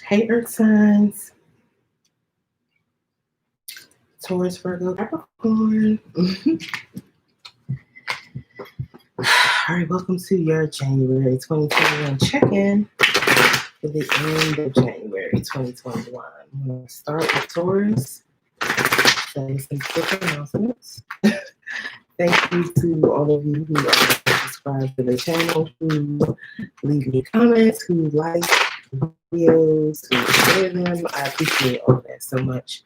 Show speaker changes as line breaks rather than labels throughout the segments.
Hey, Earth signs, Taurus, Virgo, Capricorn. All right, welcome to your January 2021 check-in for the end of January 2021. I'm going to start with Taurus. Say some quick announcements. Thank you to all of you who are subscribed to the channel, who leave me comments, who like videos, who share them. I appreciate all that so much.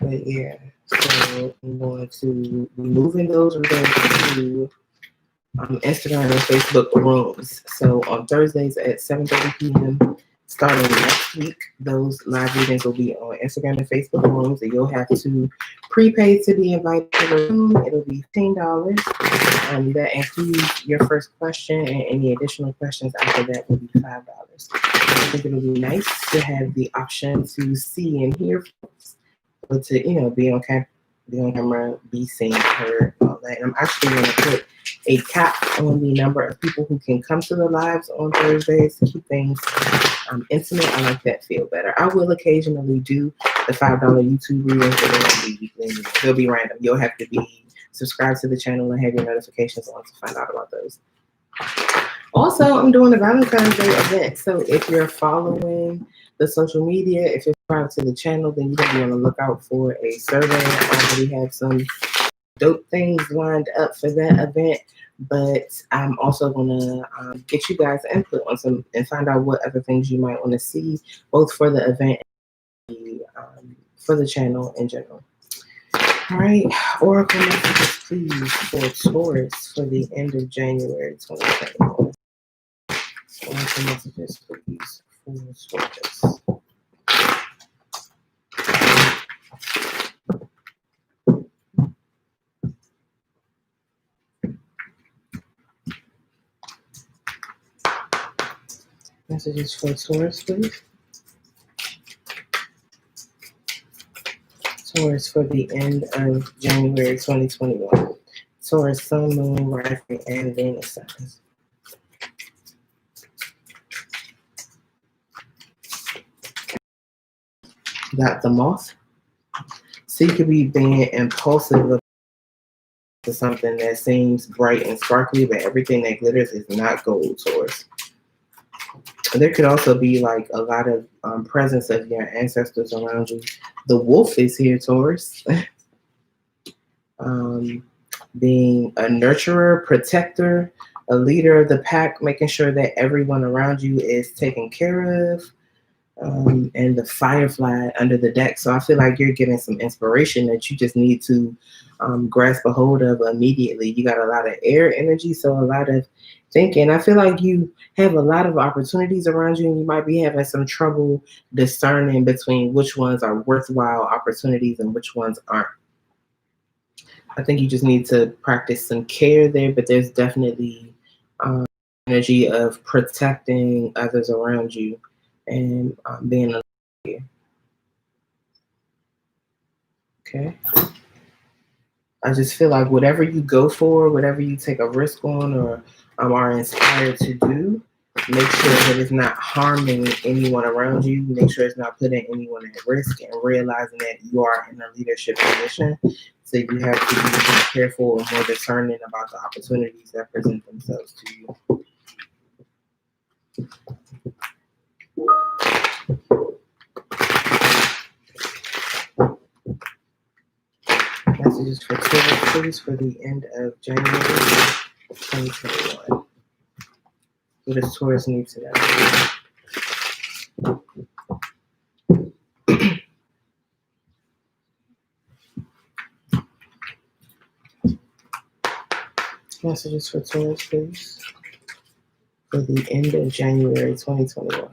But yeah, so I'm going to be moving those results to Instagram and Facebook rooms. So on Thursdays at 7:30 p.m. starting next week, those live readings will be on Instagram and Facebook rooms, and you'll have to prepay to be invited to the room. It'll be $10. That includes your first question, and any additional questions after that will be $5. I think it'll be nice to have the option to see and hear folks, but to be on camera, be seen, heard, all that. And I'm actually going to put a cap on the number of people who can come to the lives on Thursdays to keep things intimate. I like that feel better. I will occasionally do the $5 YouTube readings, but they won't be weekly. They'll be random. You'll have to be subscribed to the channel and have your notifications on to find out about those. Also, I'm doing a Valentine's Day event. So if you're following the social media, if you're subscribed to the channel, then you can be on the lookout for a survey. I already have some dope things lined up for that event, but I'm also gonna get you guys input on some and find out what other things you might want to see, both for the event and for the channel in general. All right, Oracle messages, please, for Taurus for the end of January 2021. Oracle messages, please, for Taurus. Messages for Taurus, please. Taurus for the end of January 2021. Taurus, Sun, Moon, Rising, and Venus signs. Got the Moth. So you could be being impulsive to something that seems bright and sparkly, but everything that glitters is not gold, Taurus. There could also be like a lot of presence of your ancestors around you. The Wolf is here, Taurus. Being a nurturer, protector, a leader of the pack, making sure that everyone around you is taken care of. And the Firefly under the deck. So I feel like you're getting some inspiration that you just need to grasp a hold of immediately. You got a lot of air energy, so a lot of thinking. I feel like you have a lot of opportunities around you, and you might be having some trouble discerning between which ones are worthwhile opportunities and which ones aren't. I think you just need to practice some care there, but there's definitely energy of protecting others around you and being a leader. Okay. I just feel like whatever you go for, whatever you take a risk on or are inspired to do, make sure that it's not harming anyone around you. Make sure it's not putting anyone at risk, and realizing that you are in a leadership position. So you have to be more careful and more discerning about the opportunities that present themselves to you. Messages for Taurus, please, for the end of January 2021. What does Taurus need to know? Messages for Taurus, please, for the end of January 2021.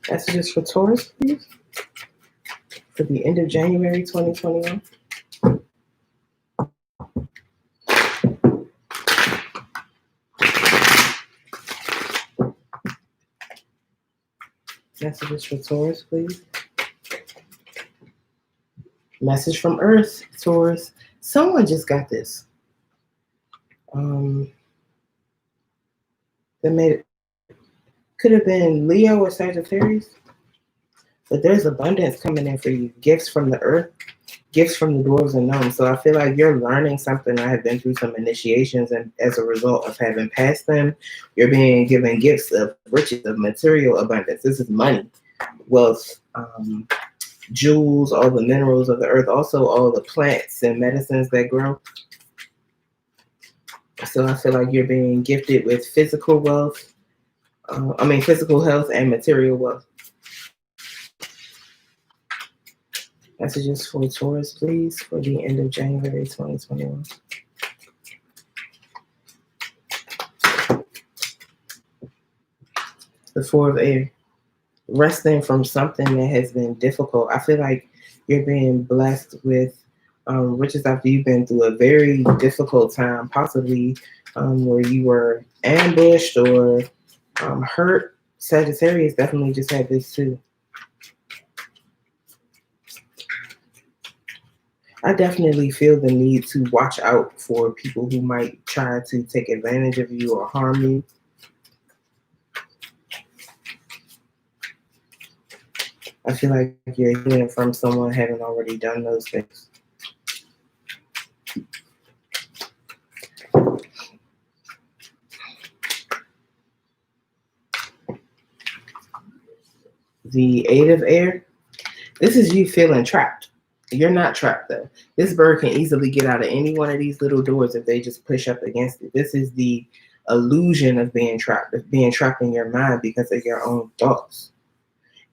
Messages for Taurus, please, for the end of January 2021. Messages for Taurus, please. Message from Earth, Taurus. Someone just got this. That made it. Could have been Leo or Sagittarius. But there's abundance coming in for you. Gifts from the earth, gifts from the dwarves and gnomes. So I feel like you're learning something. I have been through some initiations, and as a result of having passed them, you're being given gifts of riches, of material abundance. This is money, wealth, jewels, all the minerals of the earth, also all the plants and medicines that grow. So I feel like you're being gifted with physical wealth, physical health and material wealth. Messages for Taurus, please, for the end of January 2021. The Four of Air. Resting from something that has been difficult. I feel like you're being blessed with riches after you've been through a very difficult time, possibly where you were ambushed or hurt. Sagittarius definitely just had this too. I definitely feel the need to watch out for people who might try to take advantage of you or harm you. I feel like you're hearing from someone having already done those things. The Eight of Air. This is you feeling trapped. You're not trapped though. This bird can easily get out of any one of these little doors if they just push up against it. This is the illusion of being trapped in your mind because of your own thoughts.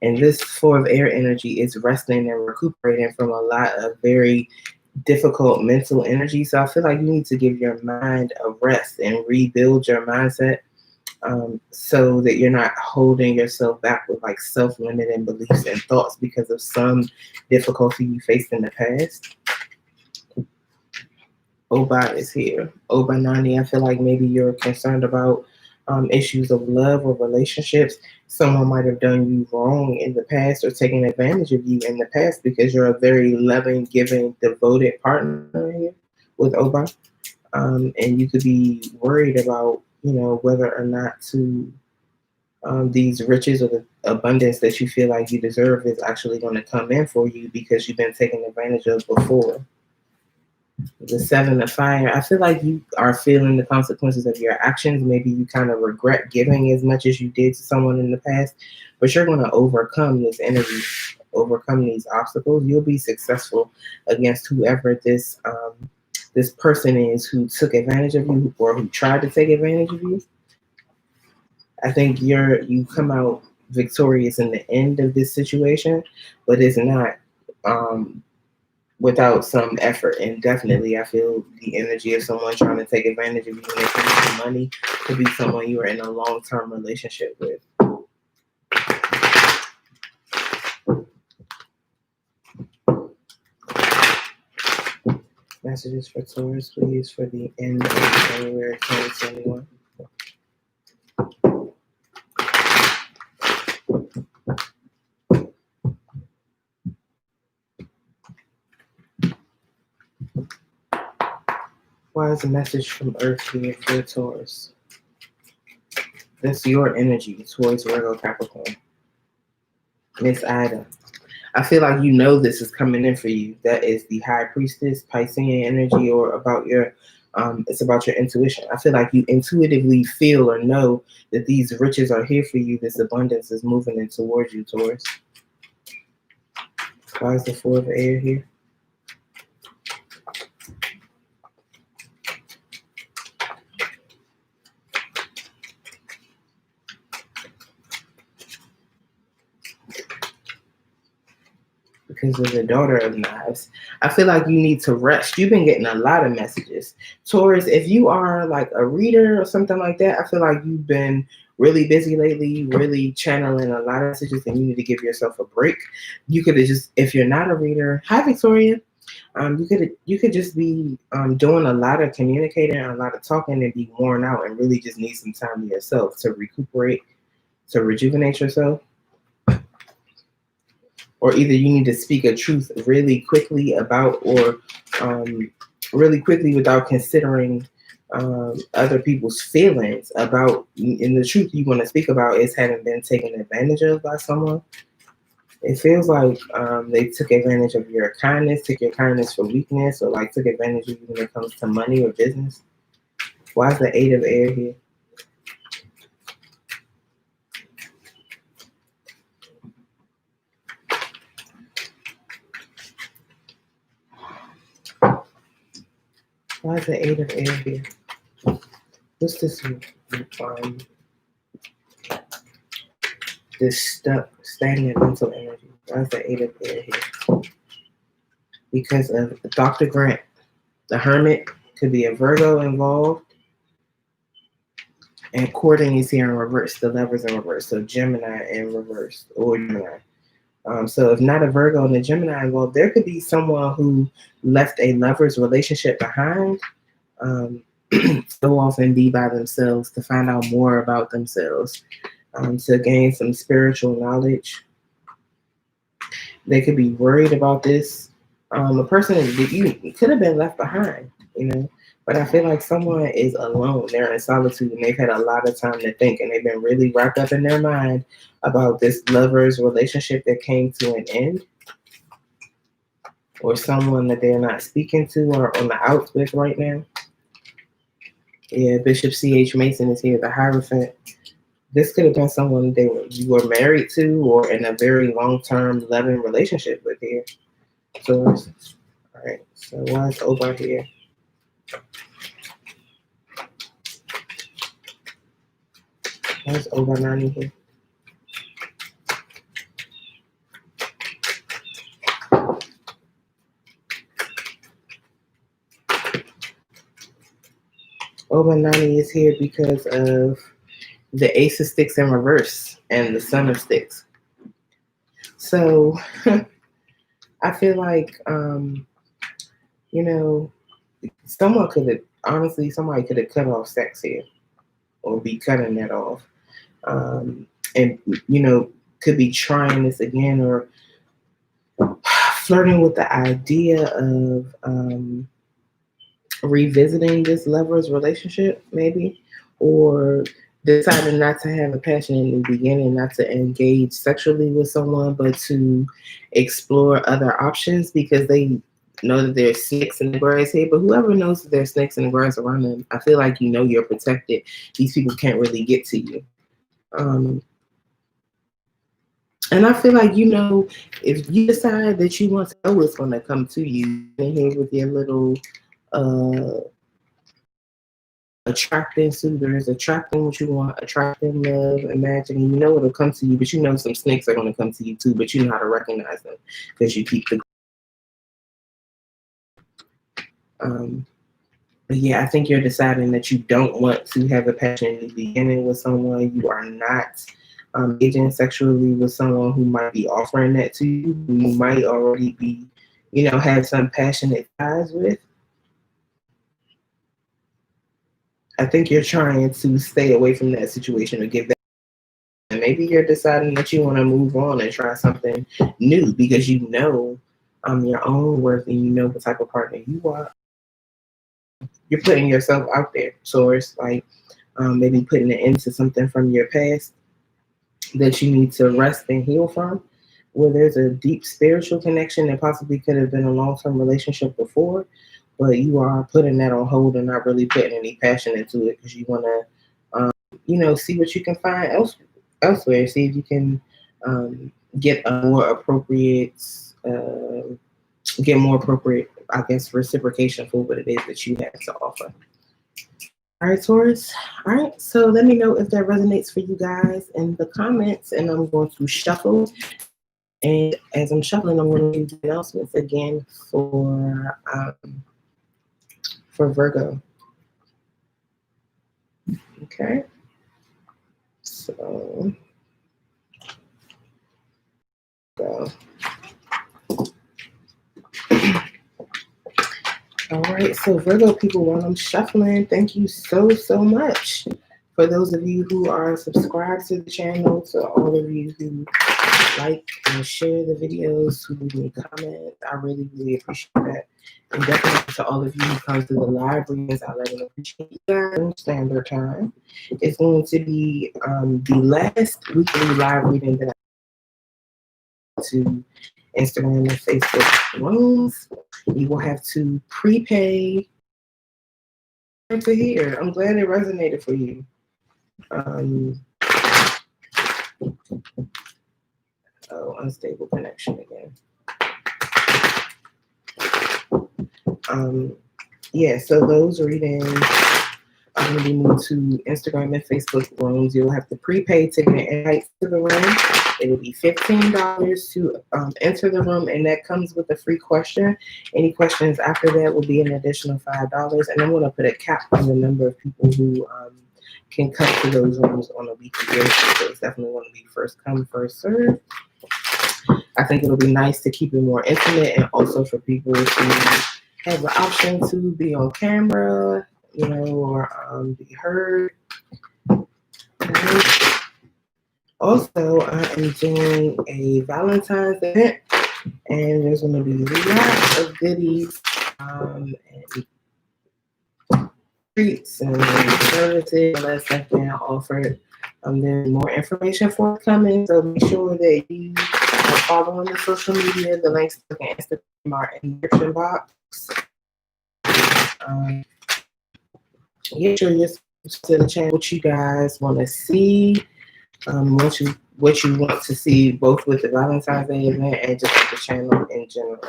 And this Four of Air energy is resting and recuperating from a lot of very difficult mental energy. So I feel like you need to give your mind a rest and rebuild your mindset so that you're not holding yourself back with like self-limiting beliefs and thoughts because of some difficulty you faced in the past. Oba is here. Oba Nani, I feel like maybe you're concerned about issues of love or relationships. Someone might have done you wrong in the past or taken advantage of you in the past because you're a very loving, giving, devoted partner here with Oba. And you could be worried about, whether or not to these riches or the abundance that you feel like you deserve is actually going to come in for you because you've been taken advantage of before. The Seven of Fire. I feel like you are feeling the consequences of your actions. Maybe you kind of regret giving as much as you did to someone in the past, but you're going to overcome this energy, overcome these obstacles. You'll be successful against whoever this person is who took advantage of you or who tried to take advantage of you. I think you come out victorious in the end of this situation, but it's not without some effort. And definitely I feel the energy of someone trying to take advantage of you when it comes to money could be someone you are in a long-term relationship with. Messages for Taurus, please, for the end of January 2021. Why is a message from Earth here for Taurus? That's your energy towards Virgo Capricorn. Miss Ida. I feel like this is coming in for you. That is the High Priestess, Piscean energy, or about your it's about your intuition. I feel like you intuitively feel or know that these riches are here for you. This abundance is moving in towards you, Taurus. Why is the Four of Air here? Because of the Daughter of Knives. I feel like you need to rest. You've been getting a lot of messages. Taurus, if you are like a reader or something like that, I feel like you've been really busy lately, really channeling a lot of messages, and you need to give yourself a break. You could have just, if you're not a reader, hi Victoria. You could just be doing a lot of communicating and a lot of talking and be worn out and really just need some time to yourself to recuperate, to rejuvenate yourself. Or either you need to speak a truth really quickly about, or really quickly without considering other people's feelings about, and the truth you want to speak about is having been taken advantage of by someone. It feels like they took advantage of your kindness, took your kindness for weakness, or like took advantage of you when it comes to money or business. Why is the 8 of air here? Why is the 8 of air here? What's this? This stuck, stagnant mental energy. Why is the 8 of air here? Because of Dr. Grant, the Hermit, could be a Virgo involved. And courting is here in reverse. The Lovers in reverse. So Gemini in reverse, or Gemini. So if not a Virgo and a Gemini involved, there could be someone who left a lover's relationship behind, go off and be by themselves to find out more about themselves, to gain some spiritual knowledge. They could be worried about this. A person that you could have been left behind, but I feel like someone is alone. They're in solitude and they've had a lot of time to think, and they've been really wrapped up in their mind about this lover's relationship that came to an end, or someone that they're not speaking to or on the outs with right now. Yeah, Bishop C.H. Mason is here, the Hierophant. This could have been someone you were married to or in a very long-term loving relationship with here. So, all right, so why is Oba here? Why is Oba Nani here? Oba Nani is here because of the Ace of Sticks in reverse and the Son of Sticks. So I feel like, someone could have, honestly, somebody could have cut off sex here or be cutting that off. And, could be trying this again or flirting with the idea of revisiting this lover's relationship, maybe, or deciding not to have a passion in the beginning, not to engage sexually with someone, but to explore other options because they know that there's snakes in the grass here. But whoever knows that there's snakes in the grass around them, I feel like you're protected. These people can't really get to you. And I feel like, if you decide that you want to know what's going to come to you in here with your little attracting suitors, attracting what you want, attracting love, imagining, it'll come to you, but some snakes are going to come to you too, but you know how to recognize them because you keep the but yeah, I think you're deciding that you don't want to have a passion in the beginning with someone. You are not engaging sexually with someone who might be offering that to you, who you might already be, have some passionate ties with. I think you're trying to stay away from that situation or give that. And maybe you're deciding that you want to move on and try something new because your own worth and you know what type of partner you are. You're putting yourself out there. So it's like maybe putting it into something from your past that you need to rest and heal from, where there's a deep spiritual connection that possibly could have been a long-term relationship before, but you are putting that on hold and not really putting any passion into it because you want to, see what you can find elsewhere. See if you can get a more appropriate, I guess, reciprocation for what it is that you have to offer. All right, Taurus. All right, so let me know if that resonates for you guys in the comments, and I'm going to shuffle. And as I'm shuffling, I'm going to do the announcements again for Virgo. Okay. So, go. All right, so Virgo people, while I'm shuffling, thank you so much. For those of you who are subscribed to the channel, to all of you who like and share the videos, who leave me comments, I really appreciate that. And definitely to all of you who come to the live readings, I really appreciate you guys. Standard time. It's going to be the last weekly live reading that I to Instagram and Facebook rooms. You will have to prepay to hear. I'm glad it resonated for you. Oh, unstable connection again. Yeah, so those readings are going to be moved to Instagram and Facebook rooms. You'll have to prepay to get invites to the room. It will be $15 to enter the room, and that comes with a free question. Any questions after that will be an additional $5. And I'm going to put a cap on the number of people who can come to those rooms on a weekly basis. So it's definitely going to be first come, first serve. I think it'll be nice to keep it more intimate, and also for people to have the option to be on camera, you know, or be heard. Also, I am doing a Valentine's event, and there's going to be lots of goodies and treats and services that stuff being offered. There's more information forthcoming, so make sure that you are following the social media. The links to Instagram are in the description box. Get sure you're subscribed to the channel. What you guys want to see, what you want to see, both with the Valentine's Day event and just with the channel in general.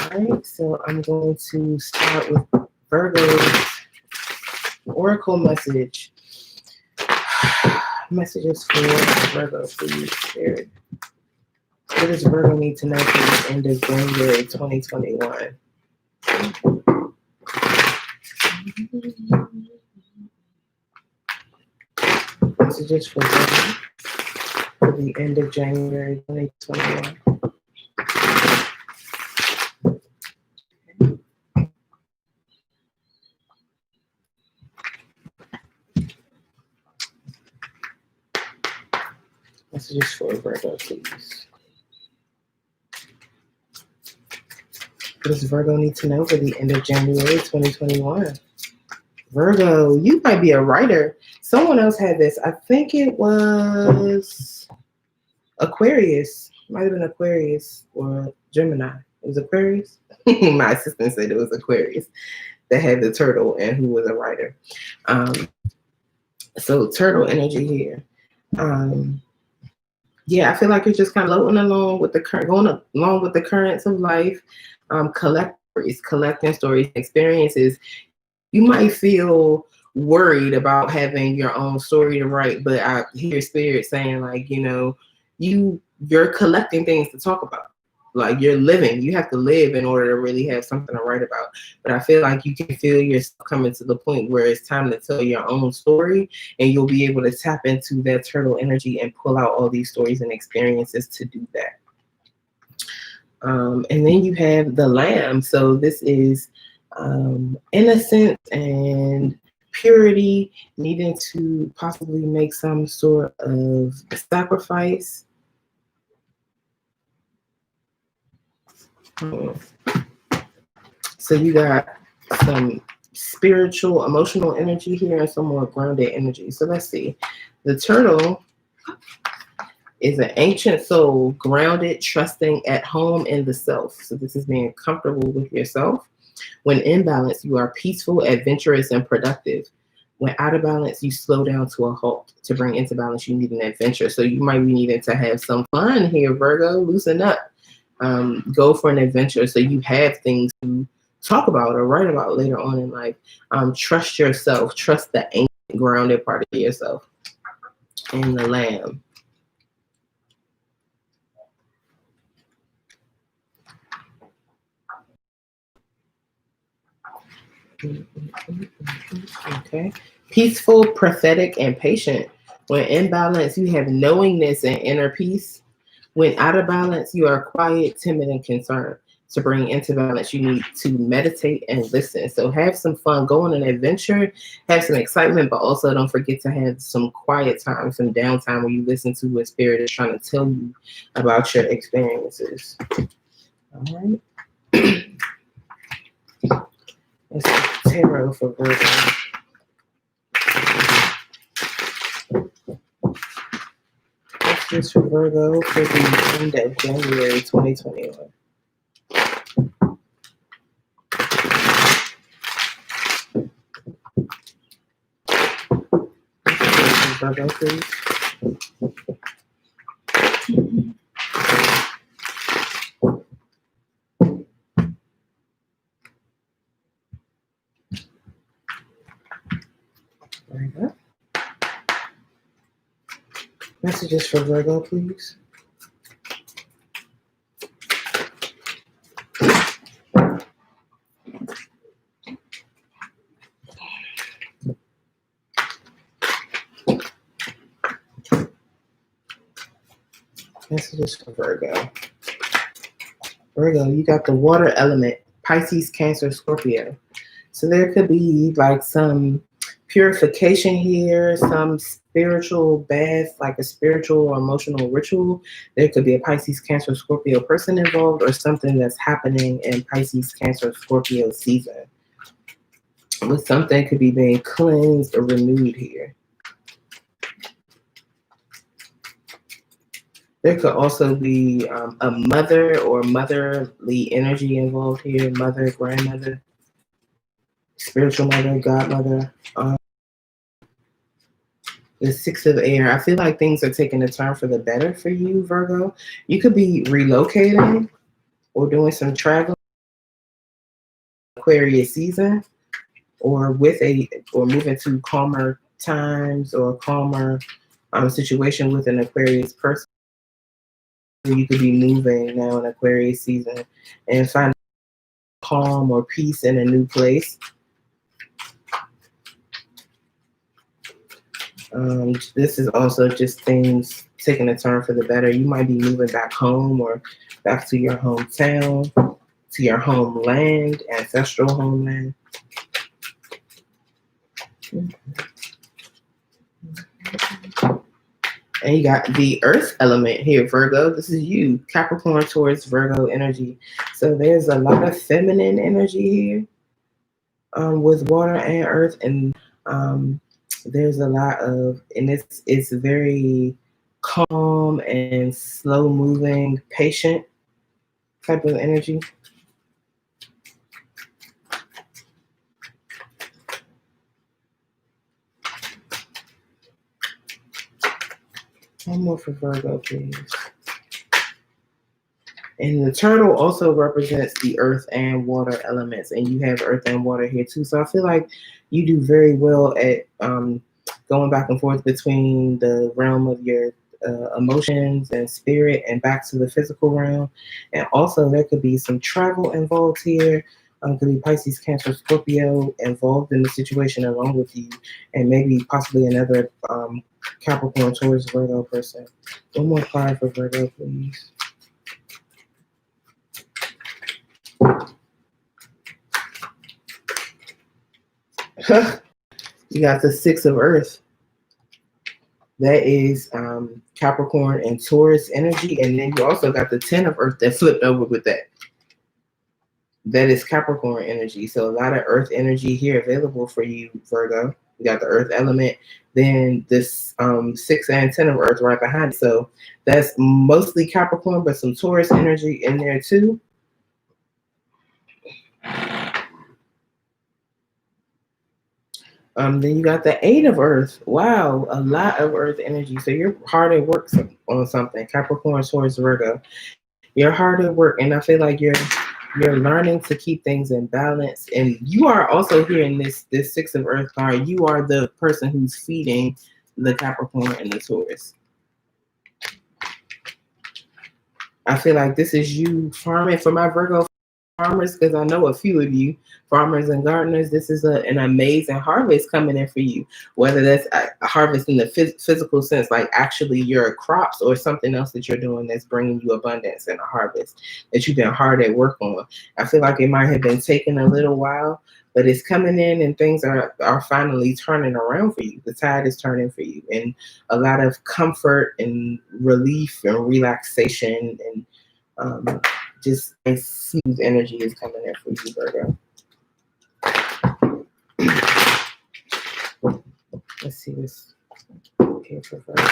All right, so I'm going to start with Virgo's Oracle message. Messages for Virgo, please. Spirit. What does Virgo need to know for the end of January 2021? Messages for Virgo for the end of January 2021. Messages for Virgo, please. What does Virgo need to know for the end of January 2021? Virgo, you might be a writer. Someone else had this. I think it was Aquarius. Might have been Aquarius or Gemini. It was Aquarius. My assistant said it was Aquarius that had the turtle and who was a writer. So turtle energy here. Yeah, I feel like you're just kind of floating along with the current, going along with the currents of life. Collecting stories, experiences. You might feel worried about having your own story to write, but I hear spirit saying, like, you know, you're collecting things to talk about. Like, you're living. You have to live in order to really have something to write about. But I feel like you can feel yourself coming to the point where it's time to tell your own story, and you'll be able to tap into that turtle energy and pull out all these stories and experiences to do that. And then you have the Lamb. So this is innocence and purity, needing to possibly make some sort of sacrifice. So you got some spiritual, emotional energy here and some more grounded energy. So let's see. The turtle is an ancient soul, grounded, trusting, at home in the self. So this is being comfortable with yourself. When in balance, you are peaceful, adventurous, and productive. When out of balance, you slow down to a halt. To bring into balance, you need an adventure. So you might be needing to have some fun here, Virgo. Loosen up. Go for an adventure so you have things to talk about or write about later on in life. Trust yourself. Trust the ancient, grounded part of yourself. And the Lamb. Okay. Peaceful, prophetic, and patient. When in balance, you have knowingness and inner peace. When out of balance, you are quiet, timid, and concerned. To bring into balance, you need to meditate and listen. So have some fun, go on an adventure, have some excitement, but also don't forget to have some quiet time, some downtime where you listen to what spirit is trying to tell you about your experiences. All right. Let's see, tarot for Virgo. What's this for Virgo for the end of January 2021? Virgo, please. There you go. Messages for Virgo, please. Messages for Virgo. Virgo, you got the water element, Pisces, Cancer, Scorpio. So there could be like some purification here, some spiritual bath, like a spiritual or emotional ritual. There could be a Pisces, Cancer, Scorpio person involved, or something that's happening in Pisces, Cancer, Scorpio season. But something could be being cleansed or renewed here. There could also be a mother or motherly energy involved here, mother, grandmother, spiritual mother, godmother. The Six of Air. I feel like things are taking a turn for the better for you, Virgo. You could be relocating or doing some traveling, Aquarius season, or moving to calmer times or calmer situation with an Aquarius person. You could be moving now in Aquarius season and find calm or peace in a new place. This is also just things taking a turn for the better. You might be moving back home or back to your hometown, to your homeland, ancestral homeland. And you got the earth element here, Virgo. This is you, Capricorn, Taurus, Virgo energy. So there's a lot of feminine energy here with water and earth. And there's a lot of, and it's very calm and slow moving, patient type of energy. One more for Virgo, please. And the turtle also represents the earth and water elements, and you have earth and water here too. So I feel like you do very well at going back and forth between the realm of your emotions and spirit and back to the physical realm. And also there could be some travel involved here. Could be Pisces, Cancer, Scorpio involved in the situation along with you, and maybe possibly another Capricorn, Taurus, Virgo person. One more card for Virgo, please. You got the Six of Earth. That is Capricorn and Taurus energy. And then you also got the 10 of Earth that flipped over with that. That is Capricorn energy. So a lot of Earth energy here available for you, Virgo. You got the Earth element. Then this 6 and 10 of Earth right behind it. So that's mostly Capricorn, but some Taurus energy in there too. Then you got the 8 of Earth. Wow, a lot of Earth energy. So you're hard at work on something. Capricorn, Taurus, Virgo. You're hard at work, and I feel like you're learning to keep things in balance. And you are also here in this 6 of Earth card. You are the person who's feeding the Capricorn and the Taurus. I feel like this is you farming for my Virgo. farmers, because I know a few of you farmers and gardeners, this is an amazing harvest coming in for you, whether that's a harvest in the physical sense, like actually your crops, or something else that you're doing that's bringing you abundance and a harvest that you've been hard at work on. I feel like it might have been taking a little while, but it's coming in and things are finally turning around for you. The tide is turning for you, and a lot of comfort and relief and relaxation and just a smooth energy is coming in for you, Virgo. Let's see what's here for Virgo.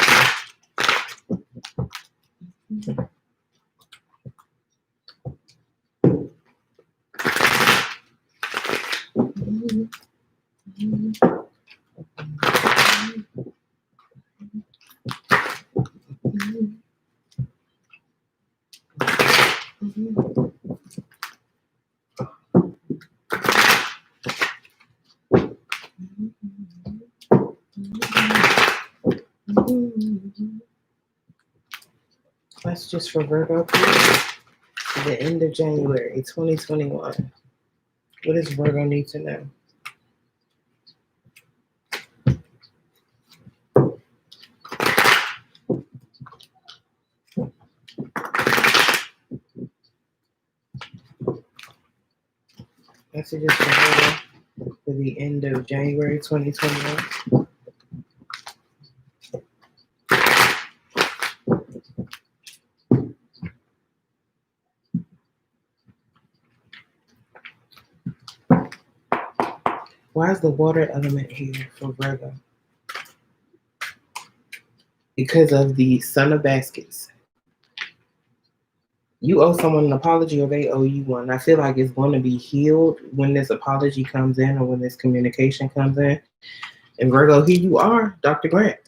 That's just for Virgo, please. To the end of January 2021. What does Virgo need to know? Messages for Virgo for the end of January 2021. Why is the water element here for Virgo? Because of the Son of Baskets. You owe someone an apology, or they owe you one. I feel like it's going to be healed when this apology comes in, or when this communication comes in. And Virgo, here you are, Dr. Grant.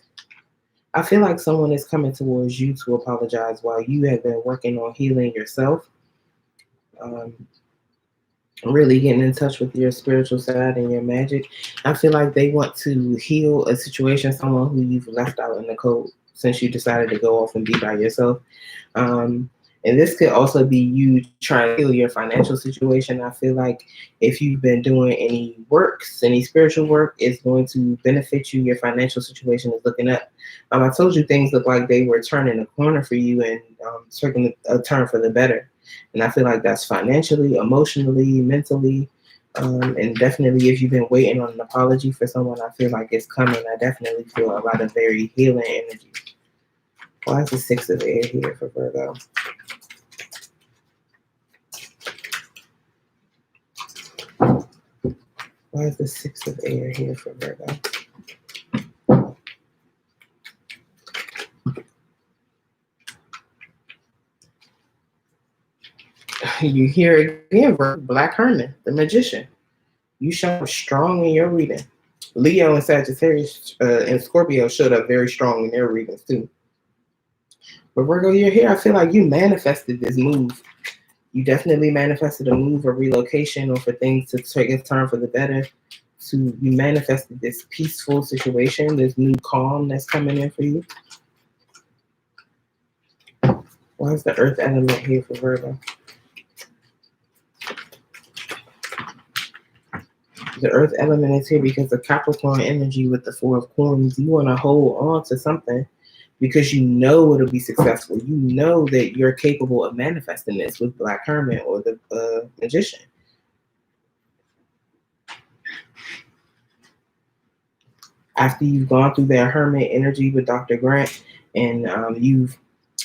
I feel like someone is coming towards you to apologize while you have been working on healing yourself. Really getting in touch with your spiritual side and your magic. I feel like they want to heal a situation, someone who you've left out in the cold since you decided to go off and be by yourself. And this could also be you trying to heal your financial situation. I feel like if you've been doing any works, any spiritual work, it's going to benefit you. Your financial situation is looking up. I told you things look like they were turning a corner for you and taking a turn for the better. And I feel like that's financially, emotionally, mentally, and definitely if you've been waiting on an apology for someone, I feel like it's coming. I definitely feel a lot of very healing energy. Why is the 6 of air here for Virgo? Why is the 6 of air here for Virgo? You hear again, Black Hermit, the magician. You show up strong in your reading. Leo and Sagittarius and Scorpio showed up very strong in their readings too. But Virgo, you're here. I feel like you manifested this move. You definitely manifested a move, a relocation, or for things to take a turn for the better. You manifested this peaceful situation, this new calm that's coming in for you. Why is the earth element here for Virgo? The earth element is here because of Capricorn energy with the 4 of coins. You want to hold on to something because you know it'll be successful. You know that you're capable of manifesting this with Black Hermit or the magician. After you've gone through that Hermit energy with Dr. Grant and you've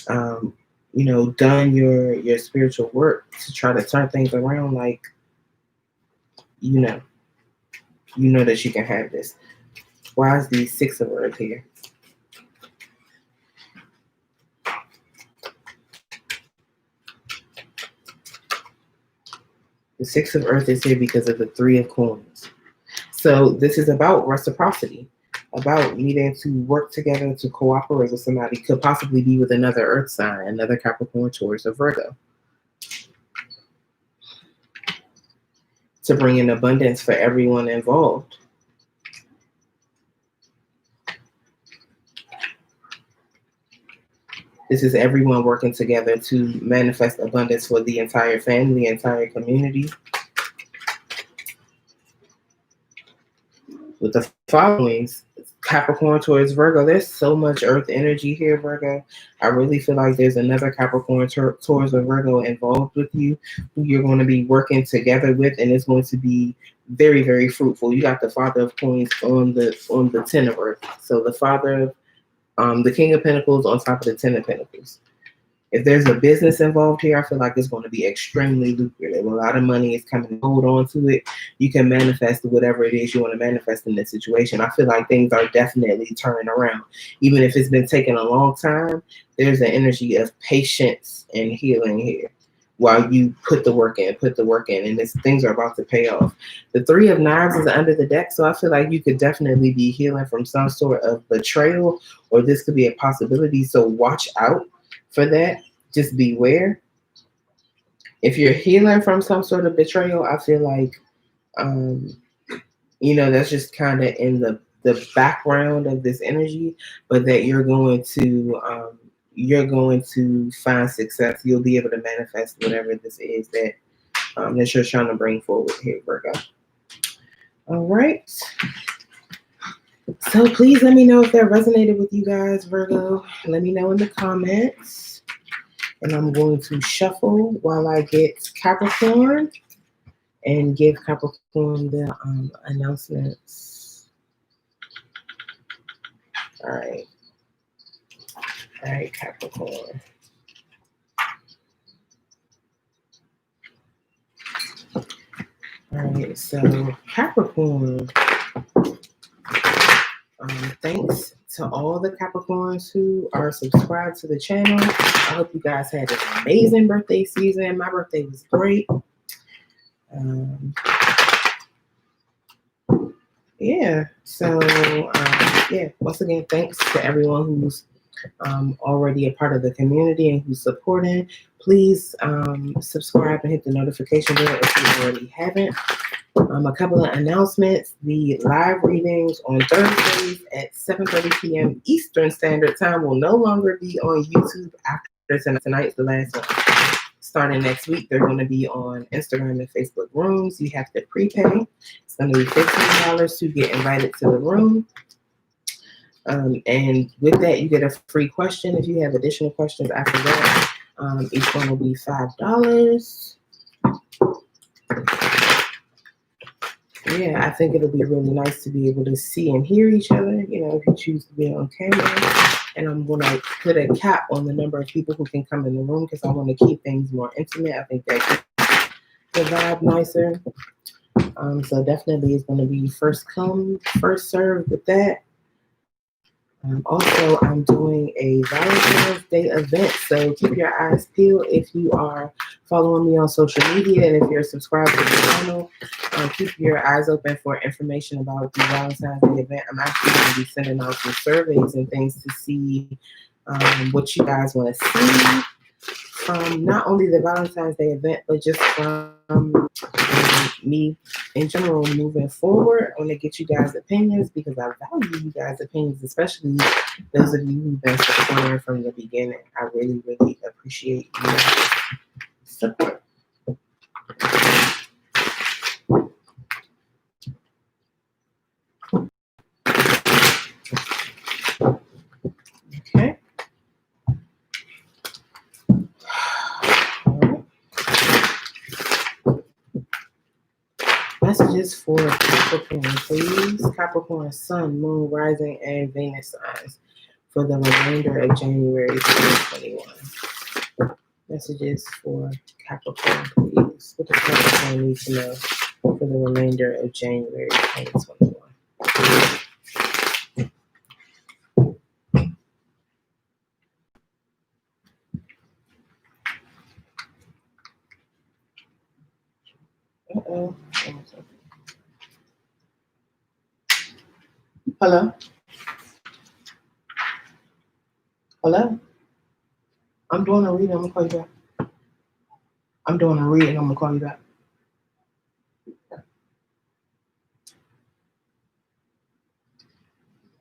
done your spiritual work to try to turn things around, like you know that you can have this. Why is the 6 of Earth here? The 6 of Earth is here because of the 3 of Coins. So this is about reciprocity, about needing to work together to cooperate with somebody. Could possibly be with another Earth sign, another Capricorn, Taurus, or Virgo. To bring in abundance for everyone involved. This is everyone working together to manifest abundance for the entire family, entire community. With the followings, Capricorn towards Virgo, there's so much earth energy here, Virgo. I really feel like there's another Capricorn towards a Virgo involved with you, who you're going to be working together with, and it's going to be very, very fruitful. You got the Father of Coins on the Ten of Earth. So the Father of the King of Pentacles on top of the Ten of Pentacles. If there's a business involved here, I feel like it's going to be extremely lucrative. A lot of money is coming. Hold on to it. You can manifest whatever it is you want to manifest in this situation. I feel like things are definitely turning around. Even if it's been taking a long time, there's an energy of patience and healing here while you put the work in, and things are about to pay off. The Three of Knives is under the deck, so I feel like you could definitely be healing from some sort of betrayal, or this could be a possibility, so watch out for that. Just beware. If you're healing from some sort of betrayal, I feel like that's just kind of in the background of this energy, but that you're going to find success. You'll be able to manifest whatever this is that you're trying to bring forward here, Virgo. All right. So please let me know if that resonated with you guys, Virgo. Let me know in the comments. And I'm going to shuffle while I get Capricorn and give Capricorn the announcements. All right. All right, Capricorn. All right, so Capricorn. Thanks to all the Capricorns who are subscribed to the channel. I hope you guys had an amazing birthday season. My birthday was great. Once again, thanks to everyone who's already a part of the community and who's supporting. Please subscribe and hit the notification bell if you already haven't. A couple of announcements. The live readings on Thursdays at 7:30 p.m. Eastern Standard Time will no longer be on YouTube after tonight's the last one. Starting next week, they're going to be on Instagram and Facebook rooms. You have to prepay. It's going to be $15 to get invited to the room. And with that, you get a free question. If you have additional questions after that, each one will be $5. Yeah, I think it'll be really nice to be able to see and hear each other, if you choose to be on camera. And I'm going to put a cap on the number of people who can come in the room because I want to keep things more intimate. I think that keeps the vibe nicer. So definitely it's going to be first come, first served with that. Also, I'm doing a Valentine's Day event, so keep your eyes peeled if you are following me on social media, and if you're subscribed to the channel, keep your eyes open for information about the Valentine's Day event. I'm actually going to be sending out some surveys and things to see what you guys want to see from not only the Valentine's Day event, but just from me in general moving forward. I want to get you guys' opinions because I value you guys' opinions, especially those of you who've been supporting from the beginning. I really, really appreciate your support. Okay. Messages for Capricorn, please. Capricorn, Sun, Moon, Rising, and Venus signs for the remainder of January 2021. Messages for Capricorn, please. What does Capricorn need to know for the remainder of January 2021? Uh-oh. Hello? Hello? I'm doing a reading. I'm going to call you back. I'm doing a reading. I'm going to call you back.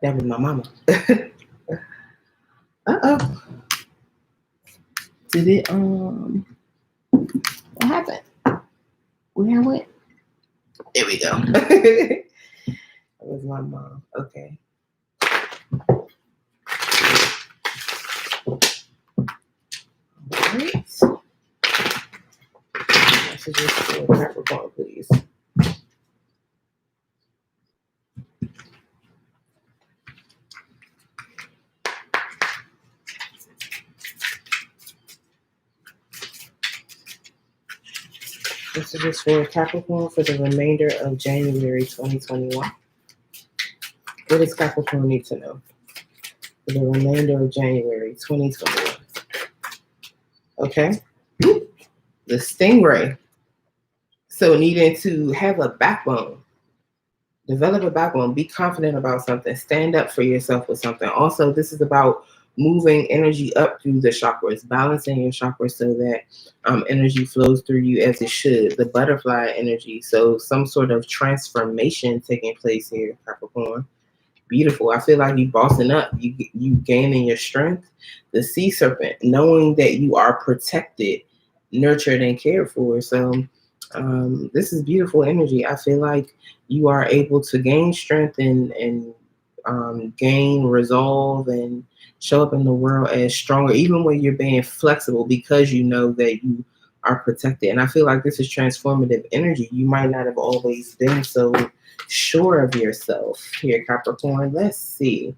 That was my mama. Uh-oh. Did it what happened? Where I went? There we go. That was my mom. Okay. Alright. Messages for Capricorn, please. Messages for Capricorn for the remainder of January 2021. What does Capricorn need to know for the remainder of January 2021? Okay. The stingray. So needing to have a backbone. Develop a backbone. Be confident about something. Stand up for yourself with something. Also, this is about moving energy up through the chakras, balancing your chakras so that energy flows through you as it should. The butterfly energy. So some sort of transformation taking place here, Capricorn. Beautiful. I feel like you bossing up. You gaining your strength. The sea serpent, knowing that you are protected, nurtured, and cared for. So this is beautiful energy. I feel like you are able to gain strength and gain resolve and show up in the world as stronger, even when you're being flexible, because you know that you are protected. And I feel like this is transformative energy. You might not have always been so sure of yourself here, Capricorn. Let's see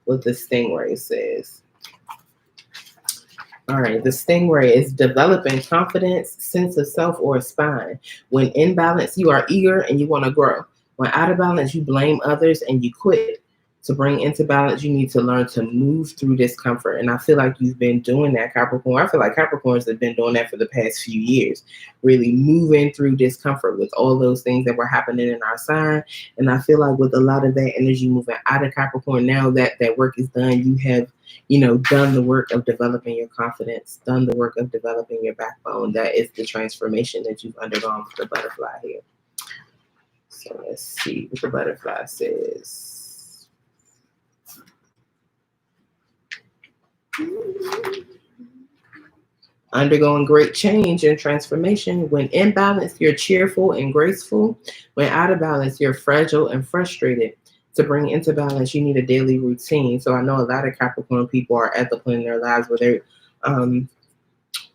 what the stingray says. All right, the stingray is developing confidence, sense of self, or spine. When in balance, you are eager and you want to grow. When out of balance, you blame others and you quit. To bring into balance, you need to learn to move through discomfort. And I feel like you've been doing that, Capricorn. I feel like Capricorns have been doing that for the past few years, really moving through discomfort with all those things that were happening in our sign. And I feel like with a lot of that energy moving out of Capricorn, now that that work is done, you have, done the work of developing your confidence, done the work of developing your backbone. That is the transformation that you've undergone with the butterfly here. So let's see what the butterfly says. Undergoing great change and transformation. When in balance, you're cheerful and graceful. When out of balance, you're fragile and frustrated. To bring into balance, you need a daily routine. So I know a lot of Capricorn people are at the point in their lives where they're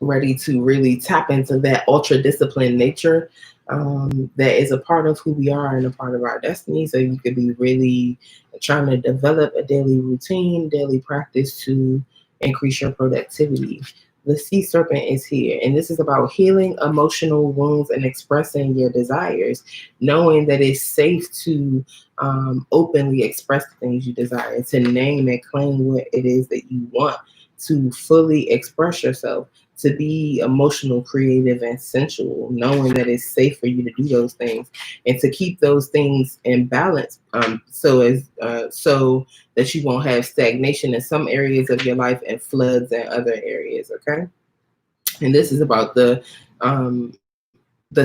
ready to really tap into that ultra disciplined nature that is a part of who we are and a part of our destiny. So you could be really trying to develop a daily routine, daily practice to increase your productivity. The sea serpent is here, and this is about healing emotional wounds and expressing your desires, knowing that it's safe to openly express the things you desire, to name and claim what it is that you want, to fully express yourself, to be emotional, creative, and sensual, knowing that it's safe for you to do those things and to keep those things in balance, so that you won't have stagnation in some areas of your life and floods in other areas. Okay, and this is about the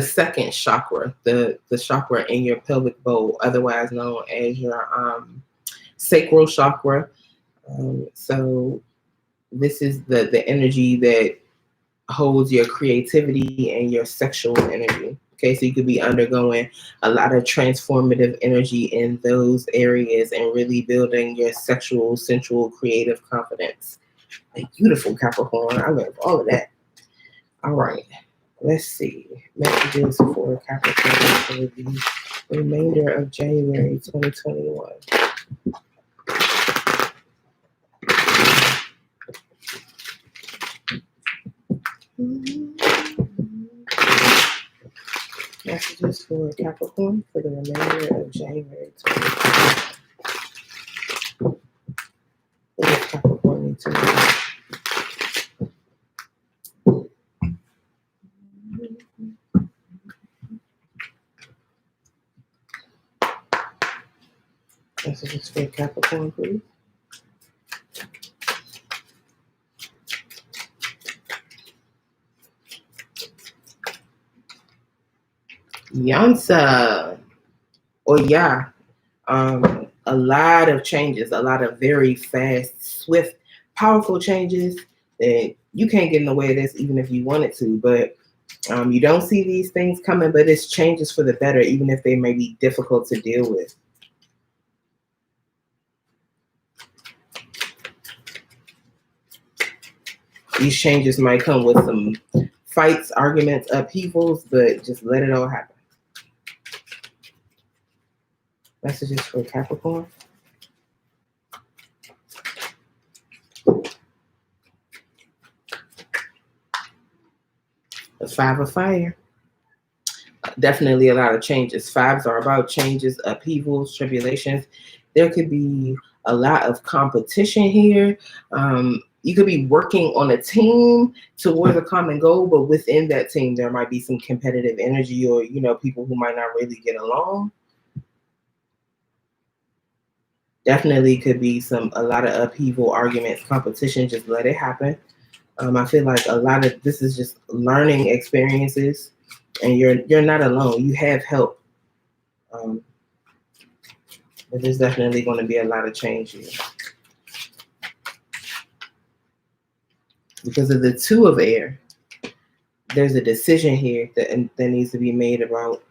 second chakra, the chakra in your pelvic bowl, otherwise known as your sacral chakra. So this is the energy that holds your creativity and your sexual energy. Okay, so you could be undergoing a lot of transformative energy in those areas and really building your sexual, sensual, creative confidence. Beautiful, Capricorn. I love all of that. All right, let's see. Messages for Capricorn for the remainder of January 2021. Messages for Capricorn for the remainder of January 2021. What does Capricorn need to know? Messages for Capricorn, please. Yansa, or yeah, a lot of changes, a lot of very fast, swift, powerful changes And you can't get in the way of this even if you wanted to, but you don't see these things coming, but it's changes for the better, even if they may be difficult to deal with. These changes might come with some fights, arguments, upheavals, but just let it all happen. Messages for Capricorn. The Five of Fire. Definitely a lot of changes. Fives are about changes, upheavals, tribulations. There could be a lot of competition here. You could be working on a team towards a common goal, but within that team, there might be some competitive energy or, people who might not really get along. Definitely could be a lot of upheaval, arguments, competition. Just let it happen. I feel like a lot of this is just learning experiences, and you're not alone. You have help. But there's definitely going to be a lot of change here. Because of the Two of Air, there's a decision here that needs to be made about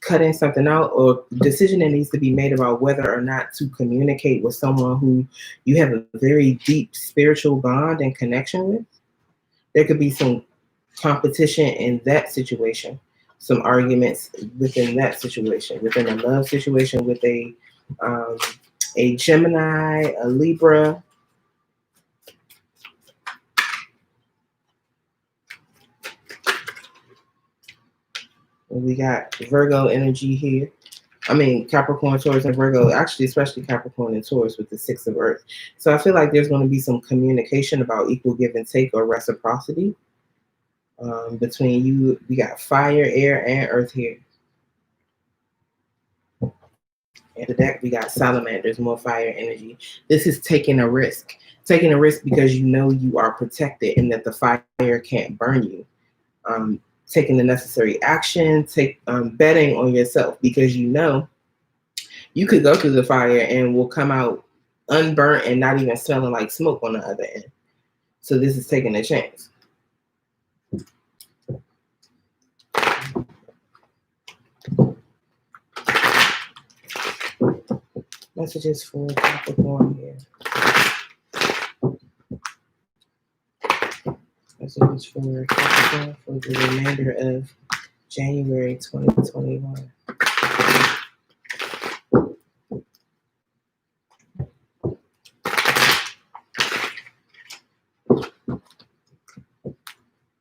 cutting something out, or decision that needs to be made about whether or not to communicate with someone who you have a very deep spiritual bond and connection with. There could be some competition in that situation, some arguments within that situation, within a love situation with a Gemini, a Libra. And we got Virgo energy here. I mean, Capricorn, Taurus, and Virgo, actually, especially Capricorn and Taurus with the Six of Earth. So I feel like there's going to be some communication about equal give and take or reciprocity between you. We got fire, air, and earth here. In the deck, we got salamanders, more fire energy. This is taking a risk. Taking a risk because you know you are protected and that the fire can't burn you. Taking the necessary action, betting on yourself because you know you could go through the fire and will come out unburnt and not even smelling like smoke on the other end. So this is taking a chance. Messages for Capricorn here. Messages for Capricorn for the remainder of January 2021.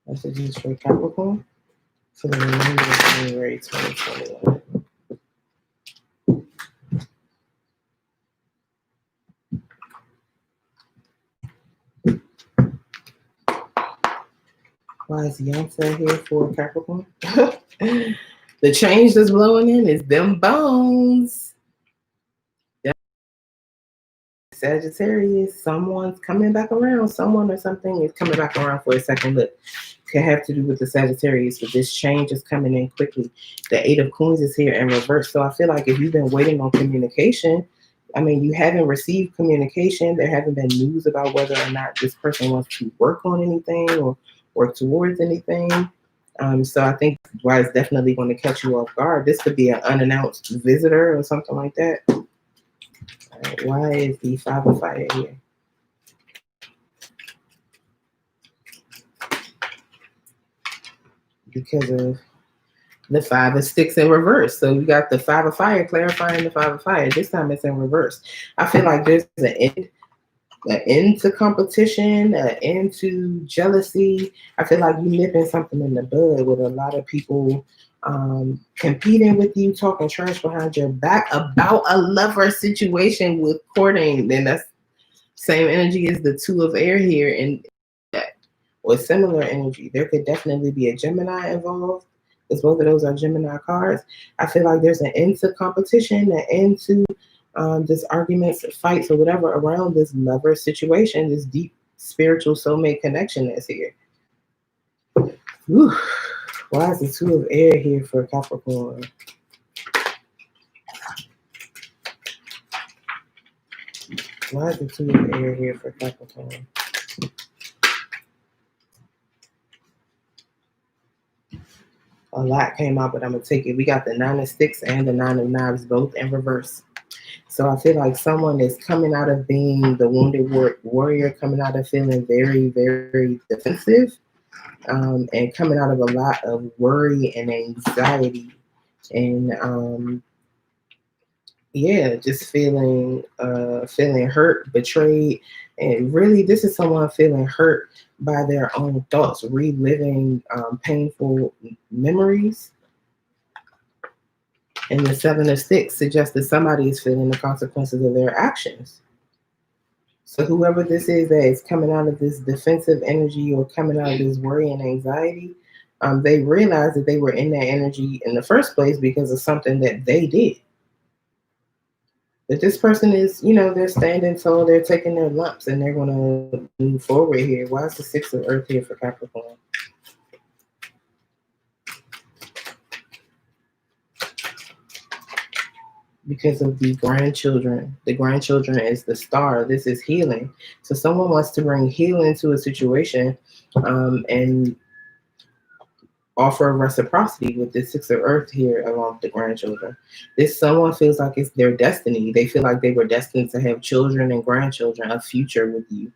Messages for Capricorn for the remainder of January 2021. Why is Beyonce here for Capricorn? The change that's blowing in is them bones. Sagittarius, someone's coming back around. Someone or something is coming back around for a second look. Could have to do with the Sagittarius, but this change is coming in quickly. The Eight of Coins is here in reverse. So I feel like if you've been waiting on communication, I mean, you haven't received communication. There haven't been news about whether or not this person wants to work on anything or work towards anything. So I think why it's definitely going to catch you off guard. This could be an unannounced visitor or something like that. Right, why is the Five of Fire here? Because of the Five of Sticks in reverse. So you got the Five of Fire clarifying the Five of Fire. This time it's in reverse. I feel like there's an end to competition, an end to jealousy. I feel like you nipping something in the bud with a lot of people competing with you, talking trash behind your back about a lover situation with courting. Then that's same energy as the Two of Air here, and or similar energy. There could definitely be a Gemini involved, because both of those are Gemini cards. I feel like there's an end to competition, an end to this arguments, fights, or whatever around this lover situation, this deep spiritual soulmate connection that's here. Whew. Why is the Two of Air here for Capricorn? Why is the Two of Air here for Capricorn? A lot came out, but I'm going to take it. We got the 9 of Sticks and the 9 of Knives both in reverse. So I feel like someone is coming out of being the wounded warrior, coming out of feeling very, very defensive, and coming out of a lot of worry and anxiety. And yeah, just feeling hurt, betrayed, and really, this is someone feeling hurt by their own thoughts, reliving painful memories. And the 7 of Sticks suggests that somebody is feeling the consequences of their actions. So whoever this is that is coming out of this defensive energy or coming out of this worry and anxiety, they realize that they were in that energy in the first place because of something that they did. But this person is, they're standing tall, they're taking their lumps, and they're going to move forward here. Why is the 6 of Earth here for Capricorn? Because of the grandchildren. The grandchildren is the star. This is healing. So someone wants to bring healing to a situation and offer reciprocity with this 6 of Earth here along with the grandchildren. This someone feels like it's their destiny. They feel like they were destined to have children and grandchildren, a future with you,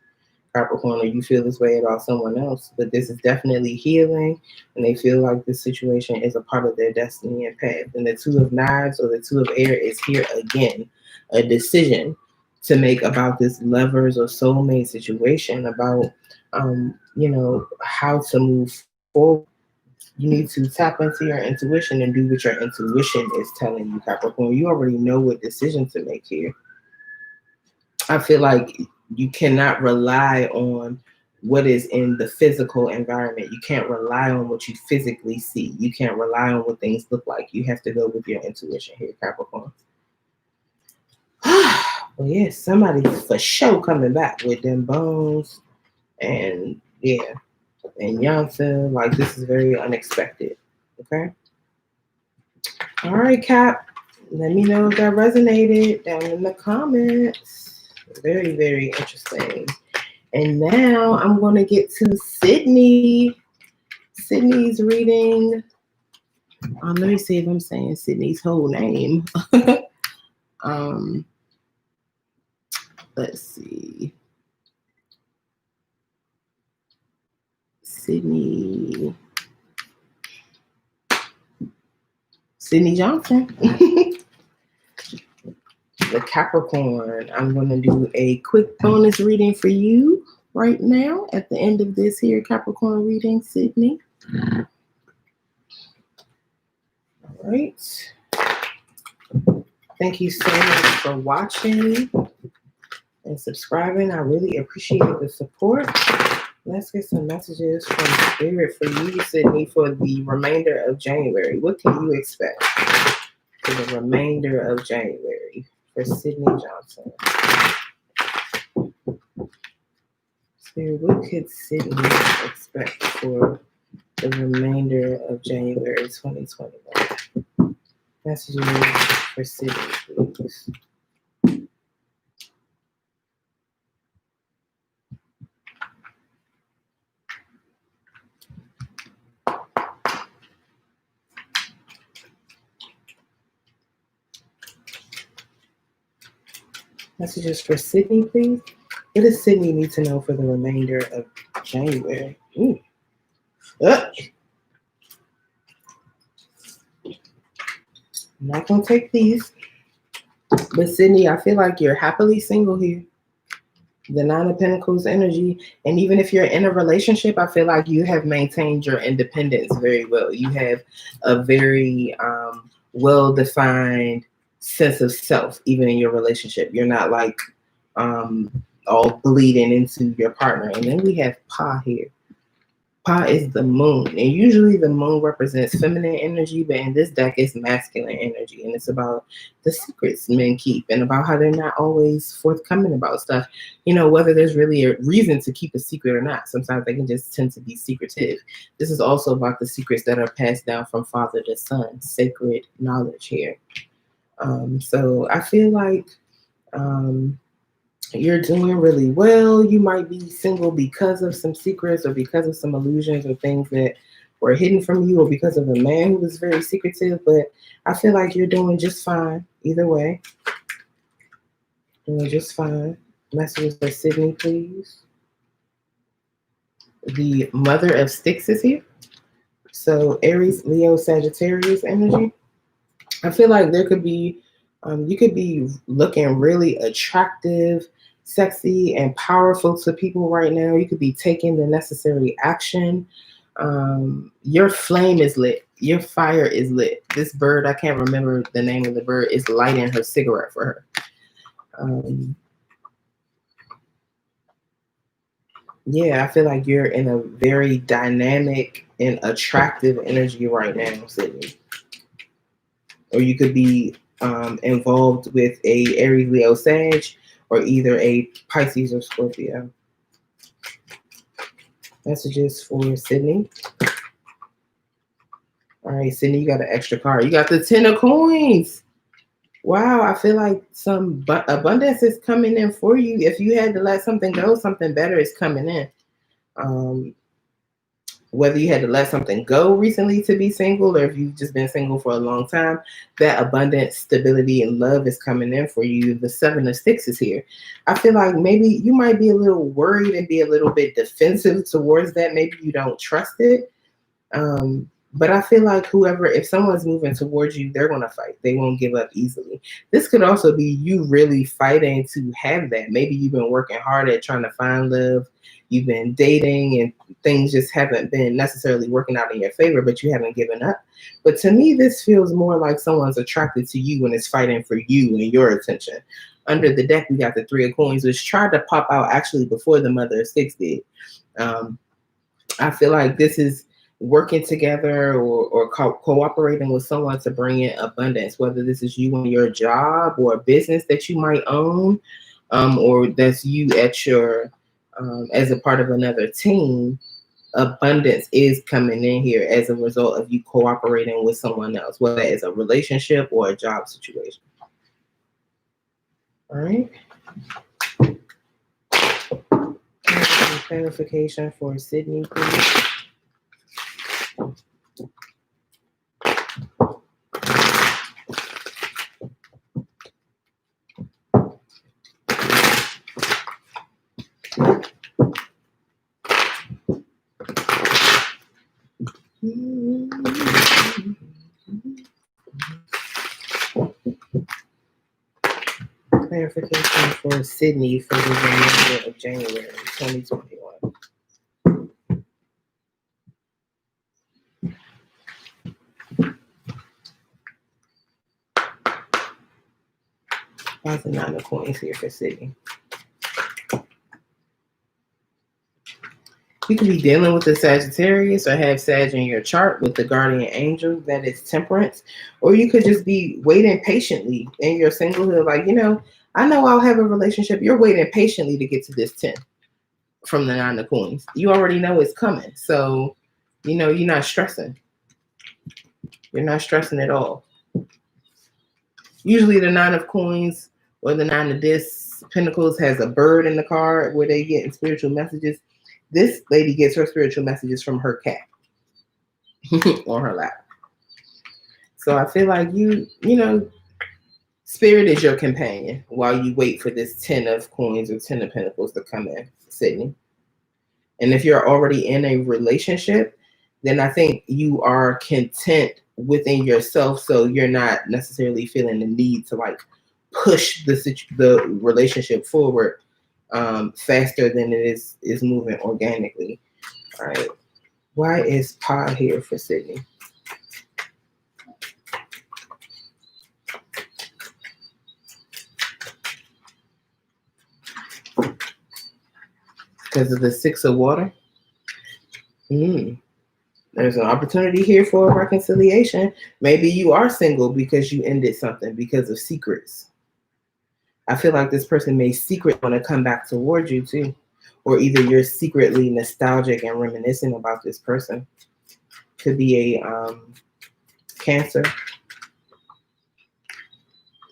Capricorn, or you feel this way about someone else. But this is definitely healing, and they feel like this situation is a part of their destiny and path. And the 2 of Knives or the 2 of Air is here again, a decision to make about this lovers or soulmate situation, about how to move forward. You need to tap into your intuition and do what your intuition is telling you, Capricorn. You already know what decision to make here. I feel like you cannot rely on what is in the physical environment. You can't rely on what you physically see. You can't rely on what things look like. You have to go with your intuition here, Capricorn. Well, yeah, somebody's for sure coming back with them bones. And yeah. And Janssen, like, this is very unexpected. Okay. All right, Cap. Let me know if that resonated down in the comments. Very, very interesting. And now I'm going to get to Sydney. Sydney's reading. Let me see if I'm saying Sydney's whole name. Let's see. Sydney Johnson. The Capricorn. I'm going to do a quick bonus reading for you right now at the end of this here Capricorn reading, Sydney. All right. Thank you so much for watching and subscribing. I really appreciate the support. Let's get some messages from Spirit for you, Sydney, for the remainder of January. What can you expect for the remainder of January for Sydney Johnson? Spirit, what could Sydney expect for the remainder of January 2021? Messages for Sydney, please. Messages for Sydney, please. What does Sydney need to know for the remainder of January? I'm not going to take these. But Sydney, I feel like you're happily single here. The 9 of Pentacles energy. And even if you're in a relationship, I feel like you have maintained your independence very well. You have a very well-defined sense of self, even in your relationship. You're not like all bleeding into your partner. And then we have Pa here. Pa is the moon, and usually the moon represents feminine energy, but in this deck it's masculine energy, and it's about the secrets men keep and about how they're not always forthcoming about stuff, whether there's really a reason to keep a secret or not. Sometimes they can just tend to be secretive. This is also about the secrets that are passed down from father to son, sacred knowledge here. So I feel like you're doing really well. You might be single because of some secrets or because of some illusions or things that or hidden from you, or because of a man who was very secretive. But I feel like you're doing just fine either way. Doing just fine. Messages for Sydney, please. The Mother of Sticks is here. So Aries, Leo, Sagittarius energy. I feel like there could be, you could be looking really attractive, sexy, and powerful to people right now. You could be taking the necessary action. Your flame is lit. Your fire is lit. This bird, I can't remember the name of the bird, is lighting her cigarette for her. Yeah, I feel like you're in a very dynamic and attractive energy right now, Sydney. Or you could be involved with a Aries, Leo, Sag, or either a Pisces or Scorpio. Messages for Sydney. All right, Sydney, you got an extra card. You got the 10 of coins. Wow, I feel like some abundance is coming in for you. If you had to let something go, something better is coming in. Whether you had to let something go recently to be single, or if you've just been single for a long time, that abundance, stability, and love is coming in for you. The 7 of Sticks is here. I feel like maybe you might be a little worried and be a little bit defensive towards that. Maybe you don't trust it. But I feel like if someone's moving towards you, they're going to fight. They won't give up easily. This could also be you really fighting to have that. Maybe you've been working hard at trying to find love. You've been dating and things just haven't been necessarily working out in your favor, but you haven't given up. But to me, this feels more like someone's attracted to you and is fighting for you and your attention. Under the deck, we got the 3 of coins, which tried to pop out actually before the Mother of Sticks did. I feel like this is working together or cooperating with someone to bring in abundance, whether this is you in your job or a business that you might own, or that's you at your as a part of another team. Abundance is coming in here as a result of you cooperating with someone else, whether it's a relationship or a job situation. All right. Clarification for Sydney, please. Clarification for Sydney for the remainder of January 2021. Why's the 9 of coins here for Sydney? You could be dealing with a Sagittarius or have Sag in your chart with the guardian angel that is Temperance. Or you could just be waiting patiently in your singlehood. Like, I know I'll have a relationship. You're waiting patiently to get to this 10 from the 9 of coins. You already know it's coming. So, you're not stressing. You're not stressing at all. Usually the 9 of coins or the 9 of Pentacles has a bird in the card where they get spiritual messages. This lady gets her spiritual messages from her cat on her lap. So I feel like Spirit is your companion while you wait for this 10 of coins or 10 of Pentacles to come in, Sydney. And if you're already in a relationship, then I think you are content within yourself. So you're not necessarily feeling the need to push the relationship forward faster than it is moving organically. All right. Why is Pa here for Sydney? Because of the 6 of water? There's an opportunity here for a reconciliation. Maybe you are single because you ended something because of secrets. I feel like this person may secretly want to come back towards you too. Or either you're secretly nostalgic and reminiscing about this person. Could be a Cancer.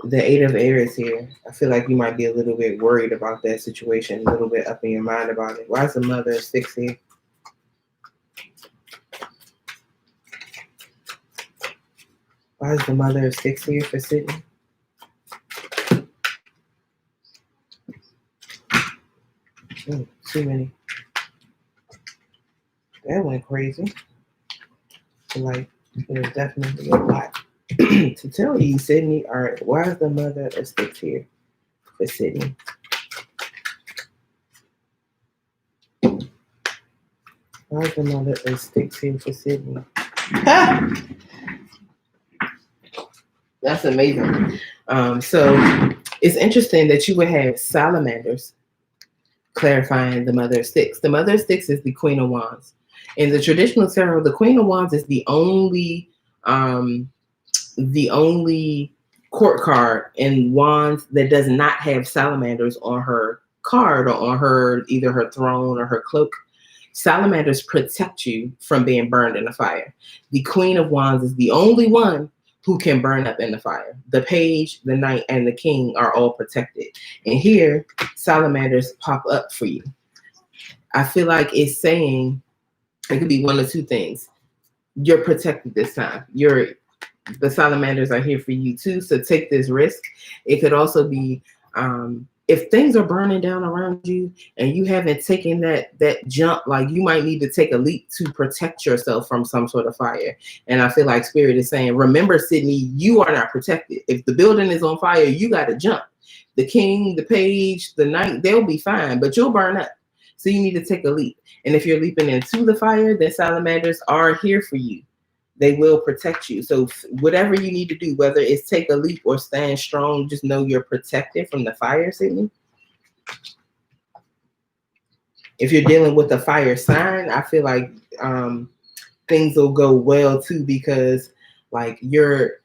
The 8 of Air is here. I feel like you might be a little bit worried about that situation, a little bit up in your mind about it. Why is the Mother of 6 here? Why is the mother of six here for Sydney? Too many. That went crazy. Like, there's definitely a lot to tell you, Sydney. All right, why is the mother of six here for Sydney? Why is the mother of six here for Sydney? That's amazing. So it's interesting that you would have salamanders clarifying the mother of six. The mother of six is the Queen of Wands. In the traditional tarot, the Queen of Wands is the only court card in Wands that does not have salamanders on her card or on her either her throne or her cloak. Salamanders protect you from being burned in the fire. The Queen of Wands is the only one who can burn up in the fire. The page, the knight, and the king are all protected. And here, salamanders pop up for you. I feel like it's saying it could be one of two things. You're protected this time. The salamanders are here for you too, so take this risk. It could also be if things are burning down around you and you haven't taken that jump, like you might need to take a leap to protect yourself from some sort of fire. And I feel like Spirit is saying, remember, Sydney, you are not protected. If the building is on fire, you got to jump. The king, the page, the knight, they'll be fine, but you'll burn up. So you need to take a leap. And if you're leaping into the fire, then salamanders are here for you. They will protect you. So whatever you need to do, whether it's take a leap or stand strong, just know you're protected from the fire, Sydney. If you're dealing with a fire sign, I feel like things will go well too, because like you're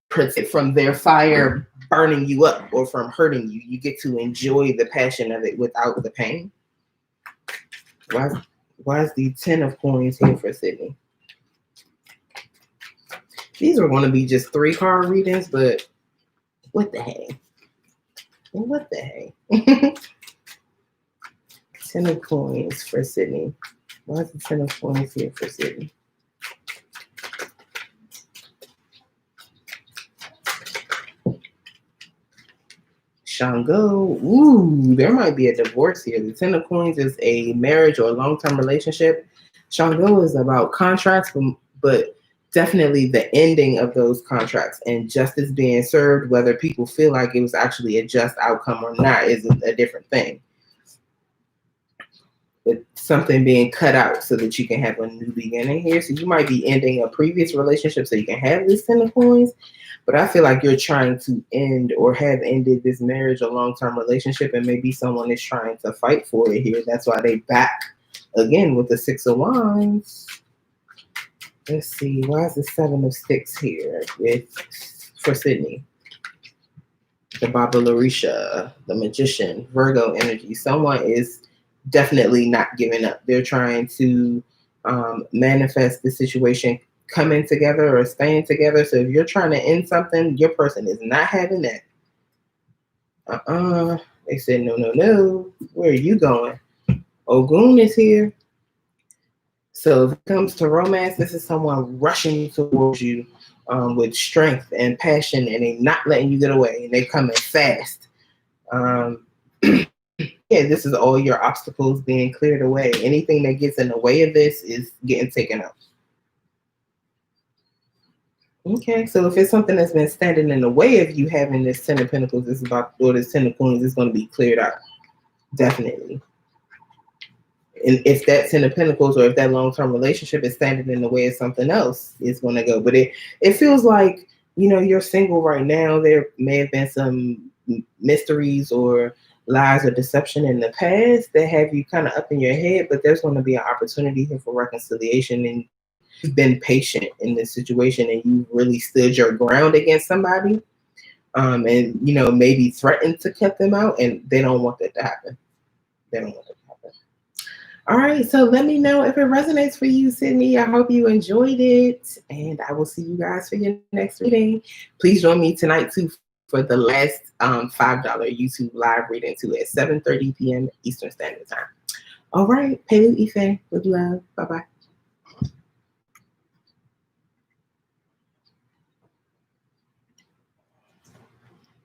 protected from their fire burning you up or from hurting you. You get to enjoy the passion of it without the pain. Why is the 10 of coins here for Sydney? These are going to be just 3-card readings, but what the heck? What the heck? 10 of coins for Sydney. Why is the 10 of coins here for Sydney? Shango. Ooh, there might be a divorce here. The 10 of coins is a marriage or a long-term relationship. Shango is about contracts, but definitely the ending of those contracts and justice being served, whether people feel like it was actually a just outcome or not is a different thing. But something being cut out so that you can have a new beginning here. So you might be ending a previous relationship so you can have this 10 of coins, but I feel like you're trying to end or have ended this marriage or long-term relationship, and maybe someone is trying to fight for it here. That's why they back again with the 6 of Wands. Let's see, why is the 7 of Sticks here for Sydney? The Baba Larisha, the Magician, Virgo energy. Someone is definitely not giving up. They're trying to manifest the situation coming together or staying together. So if you're trying to end something, your person is not having that. They said, no. Where are you going? Ogun is here. So if it comes to romance, this is someone rushing towards you with strength and passion, and they not letting you get away, and they coming fast. Yeah, this is all your obstacles being cleared away. Anything that gets in the way of this is getting taken out. Okay, so if it's something that's been standing in the way of you having this 10 of Pentacles, or this 10 of Coins, it's going to be cleared out. Definitely. And if that 10 of Pentacles or if that long-term relationship is standing in the way of something else, it's going to go. But it feels like, you're single right now. There may have been some mysteries or lies or deception in the past that have you kind of up in your head, but there's going to be an opportunity here for reconciliation, and you've been patient in this situation, and you've really stood your ground against somebody, and maybe threatened to cut them out, and they don't want that to happen. They don't want that to happen. All right, so let me know if it resonates for you, Sydney. I hope you enjoyed it, and I will see you guys for your next reading. Please join me tonight too for the last $5 YouTube live reading too at 7:30 p.m. Eastern Standard Time. All right, Pelu Ife, with love. Bye-bye.